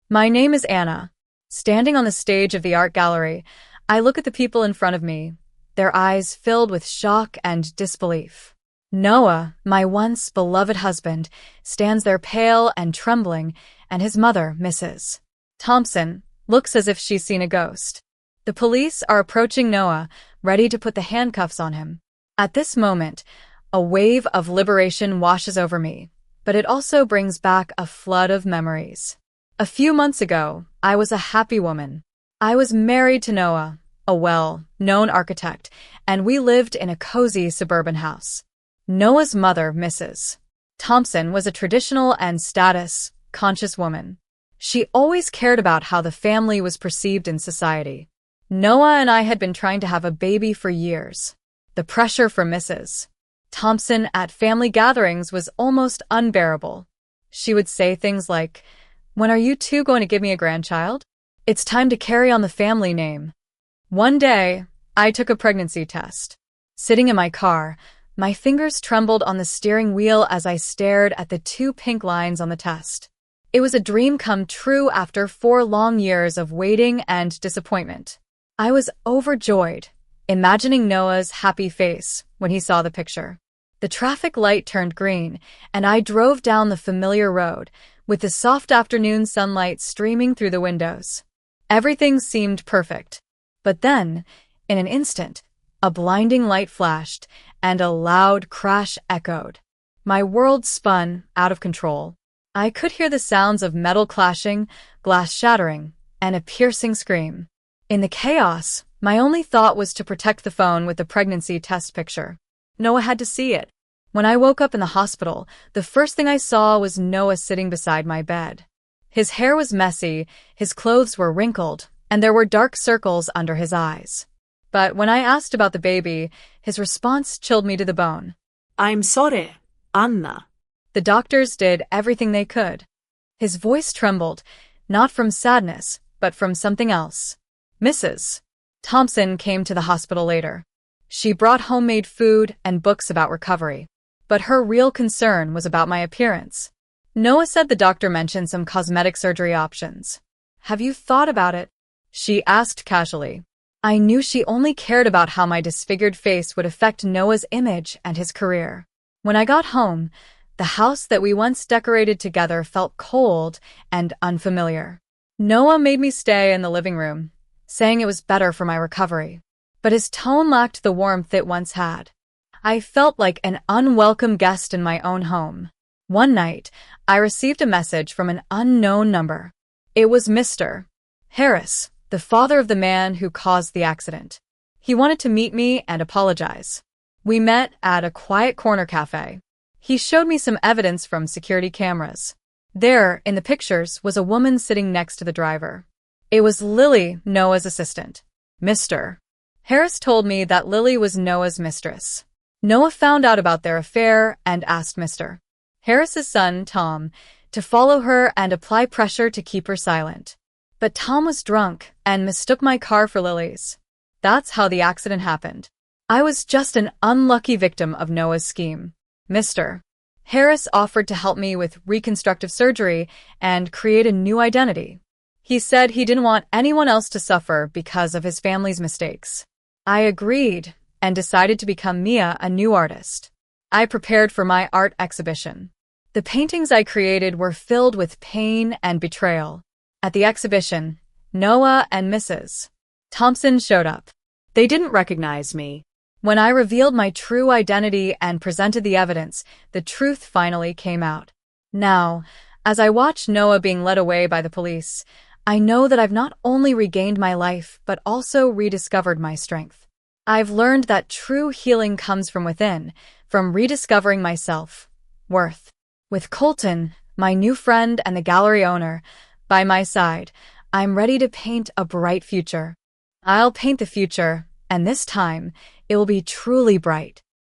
My name is Anna. Standing on the stage of the art gallery, I look at the people in front of me, their eyes filled with shock and disbelief. Noah, my once beloved husband, stands there pale and trembling, and his mother, Mrs. Thompson, looks as if she's seen a ghost. The police are approaching Noah, ready to put the handcuffs on him. At this moment, a wave of liberation washes over me, but it also brings back a flood of memories. A few months ago, I was a happy woman. I was married to Noah, a well-known architect, and we lived in a cozy suburban house. Noah's mother, Mrs. Thompson, was a traditional and status-conscious woman. She always cared about how the family was perceived in society. Noah and I had been trying to have a baby for years. The pressure from Mrs. Thompson at family gatherings was almost unbearable. She would say things like, "When are you two going to give me a grandchild? It's time to carry on the family name." One day, I took a pregnancy test. Sitting in my car, my fingers trembled on the steering wheel as I stared at the 2 pink lines on the test. It was a dream come true after 4 long years of waiting and disappointment. I was overjoyed, imagining Noah's happy face when he saw the picture. The traffic light turned green, and I drove down the familiar road, with the soft afternoon sunlight streaming through the windows. Everything seemed perfect. But then, in an instant, a blinding light flashed, and a loud crash echoed. My world spun out of control. I could hear the sounds of metal clashing, glass shattering, and a piercing scream. In the chaos, my only thought was to protect the phone with the pregnancy test picture. Noah had to see it. When I woke up in the hospital, the first thing I saw was Noah sitting beside my bed. His hair was messy, his clothes were wrinkled, and there were dark circles under his eyes. But when I asked about the baby, his response chilled me to the bone. "I'm sorry, Anna." The doctors did everything they could. His voice trembled, not from sadness, but from something else. Mrs. Thompson came to the hospital later. She brought homemade food and books about recovery. But her real concern was about my appearance. Noah said the doctor mentioned some cosmetic surgery options. "Have you thought about it?" she asked casually. I knew she only cared about how my disfigured face would affect Noah's image and his career. When I got home, the house that we once decorated together felt cold and unfamiliar. Noah made me stay in the living room, saying it was better for my recovery. But his tone lacked the warmth it once had. I felt like an unwelcome guest in my own home. One night, I received a message from an unknown number. It was Mr. Harris, the father of the man who caused the accident. He wanted to meet me and apologize. We met at a quiet corner cafe. He showed me some evidence from security cameras. There, in the pictures, was a woman sitting next to the driver. It was Lily, Noah's assistant. Mr. Harris told me that Lily was Noah's mistress. Noah found out about their affair and asked Mr. Harris's son, Tom, to follow her and apply pressure to keep her silent. But Tom was drunk and mistook my car for Lily's. That's how the accident happened. I was just an unlucky victim of Noah's scheme. Mr. Harris offered to help me with reconstructive surgery and create a new identity. He said he didn't want anyone else to suffer because of his family's mistakes. I agreed and decided to become Mia, a new artist. I prepared for my art exhibition. The paintings I created were filled with pain and betrayal. At the exhibition, Noah and Mrs. Thompson showed up. They didn't recognize me. When I revealed my true identity and presented the evidence, the truth finally came out. Now, as I watch Noah being led away by the police, I know that I've not only regained my life, but also rediscovered my strength. I've learned that true healing comes from within, from rediscovering my self-worth. With Colton, my new friend and the gallery owner, by my side, I'm ready to paint a bright future. I'll paint the future, and this time, it will be truly bright.